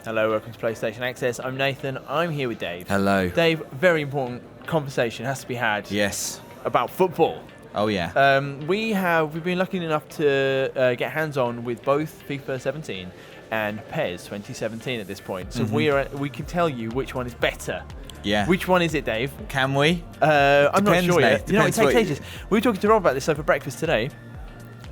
Hello, welcome to PlayStation Access. I'm Nathan. I'm here with Dave. Hello. Dave, very important conversation has to be had. Yes. About football. Oh yeah. We've been lucky enough to get hands on with both FIFA 17 and PES 2017 at this point. So we can tell you which one is better. Yeah. Which one is it, Dave? Can we? I'm not sure yet. Mate. It takes ages. We were talking to Rob about this over breakfast today,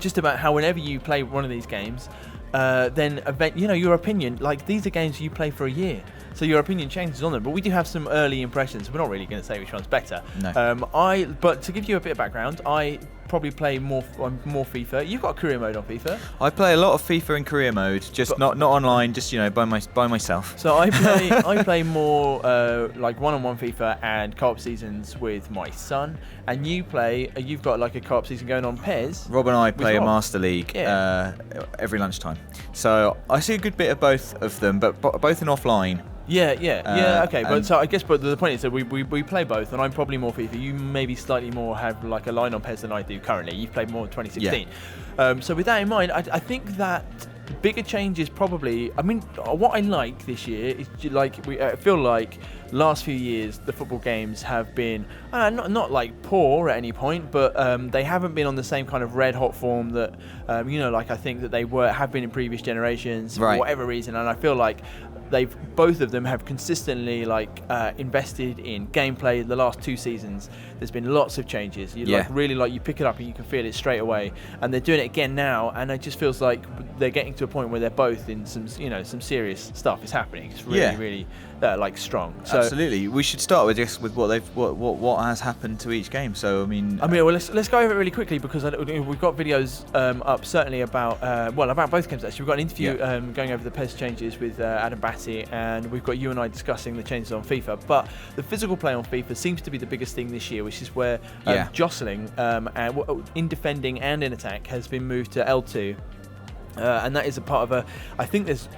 just about how whenever you play one of these games, then your opinion, like these are games you play for a year, so your opinion changes on them. But we do have some early impressions. We're not really going to say which one's better. No. But to give you a bit of background, I probably play more FIFA. You've got a career mode on FIFA. I play a lot of FIFA in career mode, just not online, just by myself. So I play more like one-on-one FIFA and co-op seasons with my son. And you've got like a co-op season going on PES. Rob and I play a Master League every lunchtime. So I see a good bit of both of them, but both in offline. Yeah. Okay, but the point is that we play both, and I'm probably more FIFA. You maybe slightly more have like a line on PES than I do currently. You've played more in 2016. Yeah. So with that in mind, I think that bigger changes probably. I mean, what I like this year is I feel like last few years the football games have been not like poor at any point, but they haven't been on the same kind of red hot form that like I think that they have been in previous generations for whatever reason, and I feel like both of them have consistently invested in gameplay. The last 2 seasons, there's been lots of changes. You pick it up and you can feel it straight away. And they're doing it again now, and it just feels like they're getting to a point where they're both in some serious stuff is happening. It's really strong. So, absolutely. We should start with what has happened to each game. So let's go over it really quickly, because we've got videos up certainly about both games actually. We've got an interview going over the PES changes with Adam Batty, and we've got you and I discussing the changes on FIFA. But the physical play on FIFA seems to be the biggest thing this year, which is where jostling in defending and in attack has been moved to L2. And that is a part of I think it's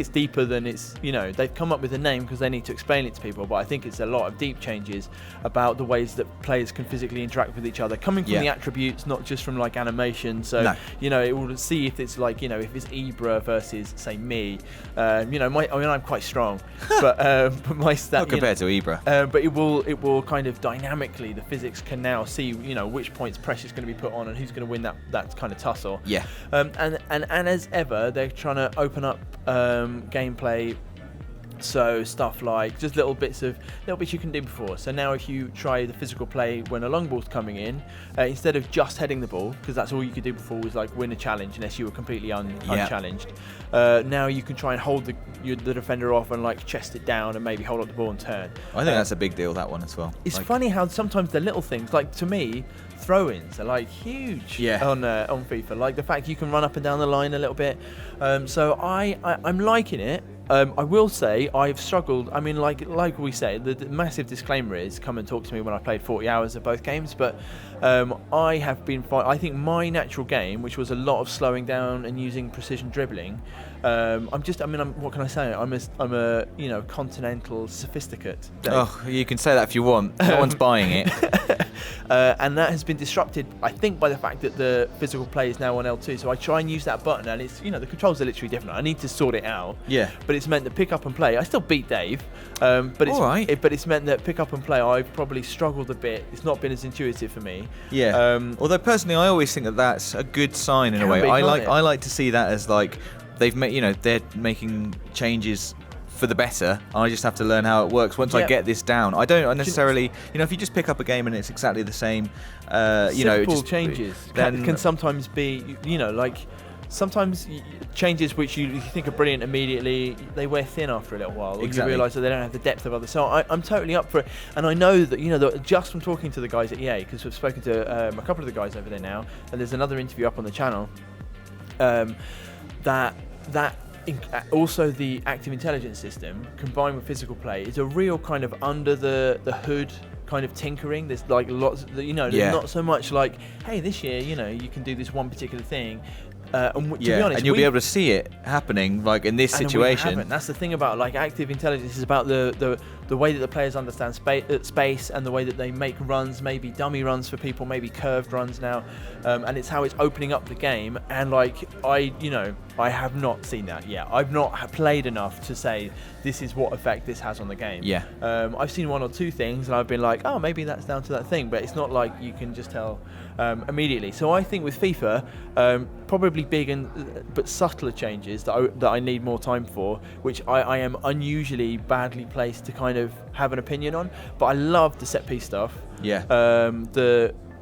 deeper than it's, they've come up with a name because they need to explain it to people, but I think it's a lot of deep changes about the ways that players can physically interact with each other, coming from the attributes, not just from animation. So, it will see if it's if it's Ibra versus, say, me. I'm quite strong, but my stat... Not compared to Ibra. But it will kind of dynamically, the physics can now see, which points pressure is going to be put on and who's going to win that kind of tussle. Yeah. And as ever, they're trying to open up gameplay. So stuff like just little bits you can do before. So now if you try the physical play when a long ball's coming in, instead of just heading the ball, because that's all you could do before was win a challenge unless you were completely unchallenged. Now you can try and hold the defender off and chest it down and maybe hold up the ball and turn. I think that's a big deal, that one as well. It's funny how sometimes the little things, to me, throw-ins are huge on FIFA. Like the fact you can run up and down the line a little bit. So I'm liking it. I will say I've struggled. I mean, like we say, the massive disclaimer is come and talk to me when I played 40 hours of both games. But I have been. I think my natural game, which was a lot of slowing down and using precision dribbling. What can I say? I'm a continental sophisticate. Dave. Oh, you can say that if you want. No one's buying it. And that has been disrupted, I think, by the fact that the physical play is now on L2. So I try and use that button, and it's the controls are literally different. I need to sort it out. Yeah. But it's meant that pick up and play. I still beat Dave. But it's meant that pick up and play, I've probably struggled a bit. It's not been as intuitive for me. Yeah. Although personally, I always think that that's a good sign in a way. I like to see that as they've made they're making changes for the better. I just have to learn how it works once I get this down. I don't necessarily, if you just pick up a game and it's exactly the same, simple changes can sometimes be, sometimes changes which you think are brilliant immediately, they wear thin after a little while. Exactly. You realise that they don't have the depth of others. So I'm totally up for it. And I know that, just from talking to the guys at EA, because we've spoken to a couple of the guys over there now, and there's another interview up on the channel, also the active intelligence system combined with physical play is a real kind of under the hood kind of tinkering. There's lots, there's not so much hey, this year, you can do this one particular thing. To be honest, and you'll be able to see it happening in this situation. That's the thing about active intelligence, is about the the way that the players understand space and the way that they make runs, maybe dummy runs for people, maybe curved runs now, and it's how it's opening up the game. And like I have not seen that yet. I've not played enough to say this is what effect this has on the game. Yeah. I've seen one or two things and I've been like, oh, maybe that's down to that thing, but it's not like you can just tell immediately. So I think with FIFA, probably big but subtler changes that I need more time for, which I am unusually badly placed to kind of have an opinion on. But I love the set piece stuff. Yeah.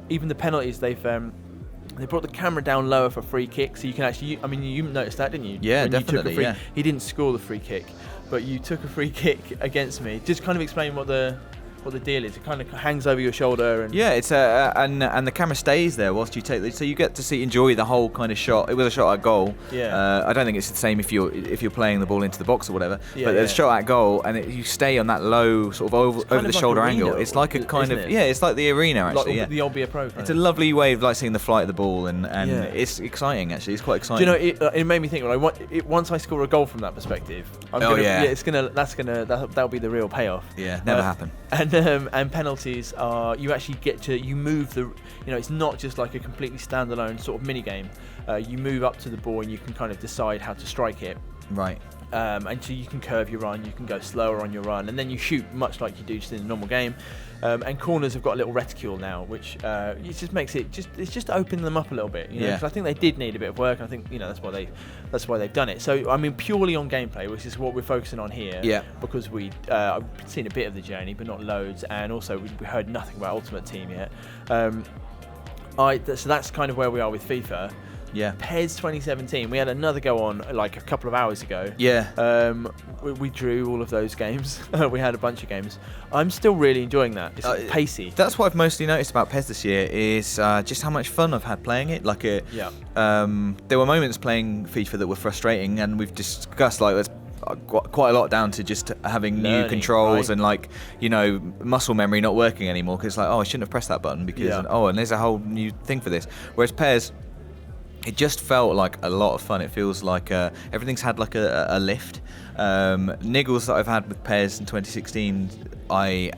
Even the penalties, they brought the camera down lower for free kicks, so you can actually. I mean, you noticed that, didn't you? Yeah, when definitely. He didn't score the free kick, but you took a free kick against me. Just kind of explain what the deal is. It kind of hangs over your shoulder, and yeah, it's and the camera stays there whilst you take so you get to enjoy the whole kind of shot. It was a shot at goal. Yeah. I don't think it's the same if you're playing the ball into the box or whatever. Yeah, but there's a shot at goal, and you stay on that low sort of over the shoulder angle. It's like a kind of it's like the arena actually. Like the old Beer Pro. It's a lovely way of like seeing the flight of the ball, and it's exciting actually. It's quite exciting. Do you know, it made me think. Once I score a goal from that perspective, that'll be the real payoff. Yeah, never happen. And penalties are, you actually get to, you move it's not just like a completely standalone sort of mini game. You move up to the ball and you can kind of decide how to strike it. Right. And so you can curve your run, you can go slower on your run, and then you shoot much like you do just in a normal game. And corners have got a little reticule now, which it just makes it's just opened them up a little bit. Because I think they did need a bit of work. I think that's why they've done it. So I mean, purely on gameplay, which is what we're focusing on here. Yeah. Because I've seen a bit of the journey, but not loads, and also we heard nothing about Ultimate Team yet. So that's kind of where we are with FIFA. Yeah. PES 2017. We had another go on like a couple of hours ago. Yeah. We drew all of those games. We had a bunch of games. I'm still really enjoying that. It's pacey. That's what I've mostly noticed about PES this year is just how much fun I've had playing it. Like there were moments playing FIFA that were frustrating, and we've discussed like there's quite a lot down to just having new controls, right? And muscle memory not working anymore because I shouldn't have pressed that button because and there's a whole new thing for this. Whereas PES, it just felt like a lot of fun. It feels like everything's had like a lift. Niggles that I've had with PES in 2016, I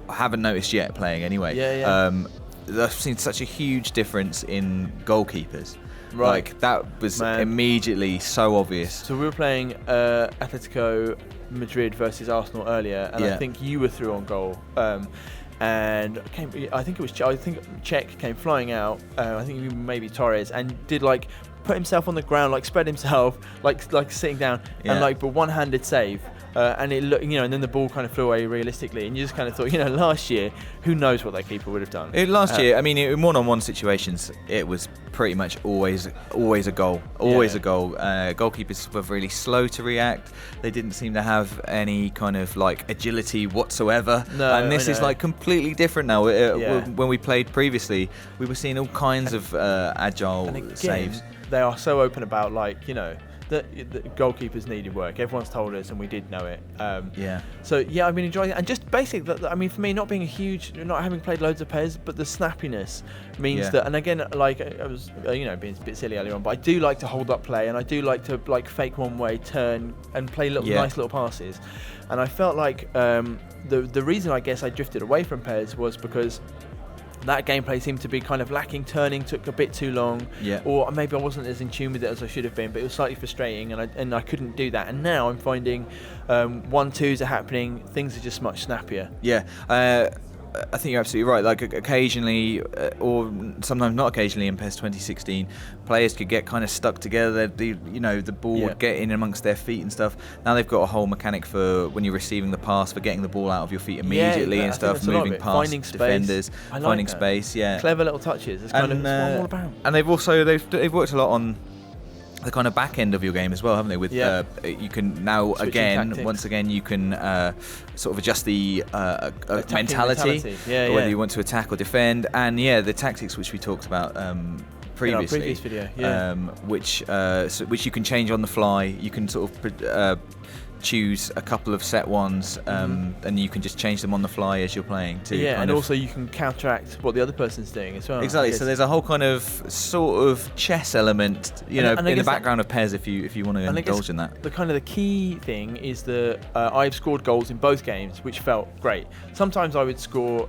haven't noticed yet playing anyway. I've seen such a huge difference in goalkeepers. Right. Like that was immediately so obvious. So we were playing Atletico Madrid versus Arsenal earlier, and I think you were through on goal. And I think Czech came flying out. I think maybe Torres, and did like put himself on the ground, like spread himself, like sitting down, and but one-handed save. And it looked, and then the ball kind of flew away realistically, and you just kind of thought, last year, who knows what that keeper would have done? Last year, I mean, in one-on-one situations, it was pretty much always a goal, a goal. Goalkeepers were really slow to react. They didn't seem to have any kind of like agility whatsoever. No, and this is like completely different now. When we played previously, we were seeing all kinds of agile saves. They are so open about the goalkeepers needed work. Everyone's told us, and we did know it. So I've been enjoying it, and just basically, I mean, for me, not having played loads of PES, but the snappiness means that. And again, like I was, being a bit silly earlier on, but I do like to hold up play, and I do like to fake one way, turn, and play nice little passes. And I felt like the reason I guess I drifted away from PES was because that gameplay seemed to be kind of lacking. Turning took a bit too long, or maybe I wasn't as in tune with it as I should have been, but it was slightly frustrating, and I couldn't do that. And now I'm finding 1-2s are happening, things are just much snappier. I think you're absolutely right. Like occasionally, or sometimes not occasionally, in PES 2016, players could get kind of stuck together. The ball would get in amongst their feet and stuff. Now they've got a whole mechanic for when you're receiving the pass, for getting the ball out of your feet immediately and stuff, moving past finding defenders, finding space. Clever little touches. It's kind of what I'm all about. And they've worked a lot on the kind of back end of your game as well, haven't they? With you can now once again you can sort of adjust the mentality, whether you want to attack or defend, and the tactics which we talked about previously, in our previous video, which you can change on the fly. You can sort of choose a couple of set ones, and you can just change them on the fly as you're playing. And also you can counteract what the other person's doing as well. Exactly. So there's a whole kind of sort of chess element, in the background of PES if you want to indulge in that. The key thing is that I've scored goals in both games, which felt great. Sometimes I would score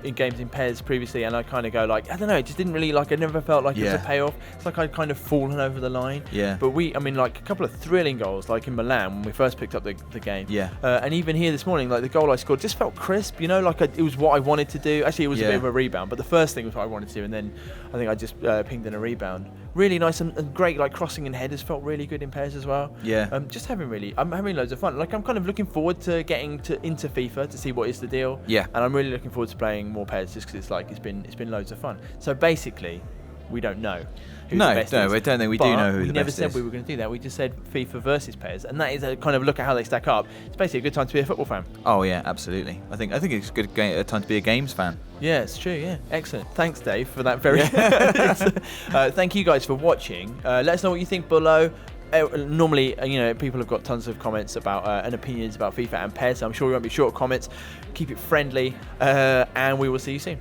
in games in PES previously, and I kind of go like, I don't know, it just didn't really I never felt like it was a payoff. It's like I'd kind of fallen over the line. But a couple of thrilling goals, like in Milan when we first picked up the game. And even here this morning, like the goal I scored just felt crisp, it was what I wanted to do. Actually, it was a bit of a rebound, but the first thing was what I wanted to do, and then I think I just pinged in a rebound. Really nice and great, like crossing and headers felt really good in PES as well. I'm having loads of fun. Like I'm kind of looking forward to getting into FIFA to see what is the deal. And I'm really looking forward to playing more PES just because it's been loads of fun. So basically, we don't know who the best is. I don't think we do know who the best is. We never said we were going to do that. We just said FIFA versus PES, and that is a kind of look at how they stack up. It's basically a good time to be a football fan. Oh yeah, absolutely. I think it's a good time to be a games fan. Yeah, it's true. Yeah, excellent. Thanks, Dave, for that very. Thank you guys for watching. Let us know what you think below. Normally, people have got tons of comments about and opinions about FIFA and PES. I'm sure we won't be short of comments. Keep it friendly, and we will see you soon.